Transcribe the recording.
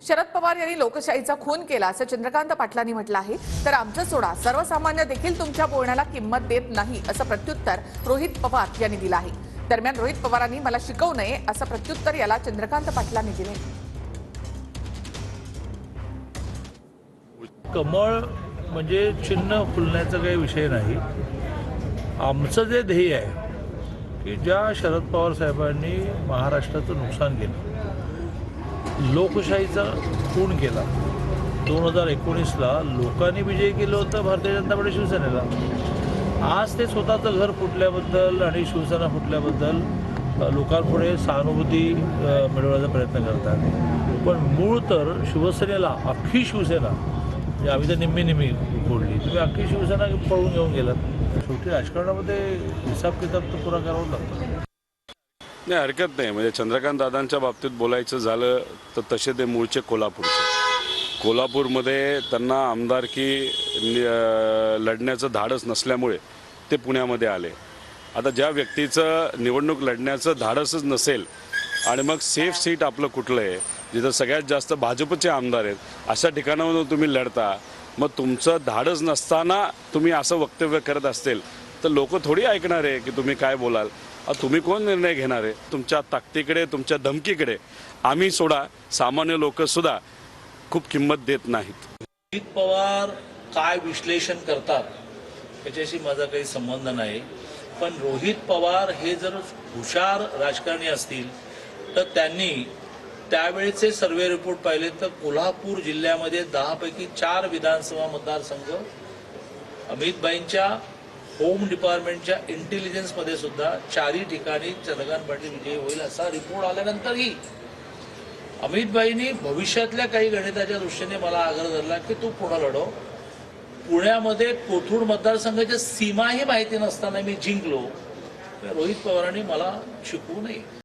शरद पवार यांनी लोकशाहीचा खून केला असं चंद्रकांत पाटलांनी म्हटलं आहे। तर आमचं सोडा, सर्वसामान्य देखील तुमच्या बोलण्याला किंमत देत नाही असं प्रत्युत्तर रोहित पवार यांनी दिलं आहे। दरम्यान रोहित पवारांनी मला शिकवू नये असं प्रत्युत्तर याला चंद्रकांत पाटलांनी दिले। कमळ म्हणजे चिन्ह फुलण्याचा काही विषय नाही। आमचं जे ध्येय आहे की ज्या शरद पवार साहेबांनी महाराष्ट्राचं नुकसान केलं, लोकशाहीचा खून केला, 2019ला लोकांनी विजय केलं होतं भारतीय जनता पार्टी शिवसेनेला। आज ते स्वतःचं घर फुटल्याबद्दल आणि शिवसेना फुटल्याबद्दल लोकांपुढे सहानुभूती मिळवण्याचा प्रयत्न करतात। पण मूळ तर शिवसेनेला, अख्खी शिवसेना, म्हणजे आम्ही तर निम्मी फोडली, तुम्ही अख्खी शिवसेना पळून घेऊन गेलात। शेवटी राजकारणामध्ये हिसाब किताब तर पुरा करावा लागतो। नाही, हरकत नाही। म्हणजे चंद्रकांत दादांच्या बाबतीत बोलायचं झालं तर तसे ते मूळचे कोल्हापूरमध्ये त्यांना आमदारकी लढण्याचं धाडस नसल्यामुळे ते पुण्यामध्ये आले। आता ज्या व्यक्तीचं निवडणूक लढण्याचं धाडसच नसेल आणि मग सेफ सीट आपलं कुठलं आहे, जिथं सगळ्यात जास्त भाजपचे आमदार आहेत, अशा ठिकाणावरून तुम्ही लढता, मग तुमचं धाडस नसताना तुम्ही असं वक्तव्य करत असतील तर लोक थोडी ऐकणार आहे की तुम्ही काय बोलाल। तुम्ही कोण निर्णय घेणार आहे? तुमच्या ताकदीकडे, तुमच्या धमकीकडे आम्ही सोडा, सामान्य लोक सुद्धा खूप किंमत देत नाहीत। रोहित पवार काय विश्लेषण करतात याच्याशी माझा काही संबंध नाही, पण रोहित पवार हे जर हुशार राजकारणी असतील तर त्यांनी त्यावेळेचे सर्वे रिपोर्ट पाहिले तर कोल्हापूर जिल्ह्यामध्ये 10 पैकी 4 विधानसभा मतदारसंघ अमितभाईंच्या होम डिपार्टमेंटच्या इंटेलिजन्समध्ये सुद्धा 4ही ठिकाणी चंद्रकांत पाटील विजयी होईल असा रिपोर्ट आल्यानंतरही अमितभाईंनी भविष्यातल्या काही गणिताच्या दृष्टीने मला आग्रह धरला की तू पुढे लढव। पुण्यामध्ये कोथरूड मतदारसंघाच्या सीमाही माहिती नसताना मी जिंकलो। रोहित पवारांनी मला शिकवू नये।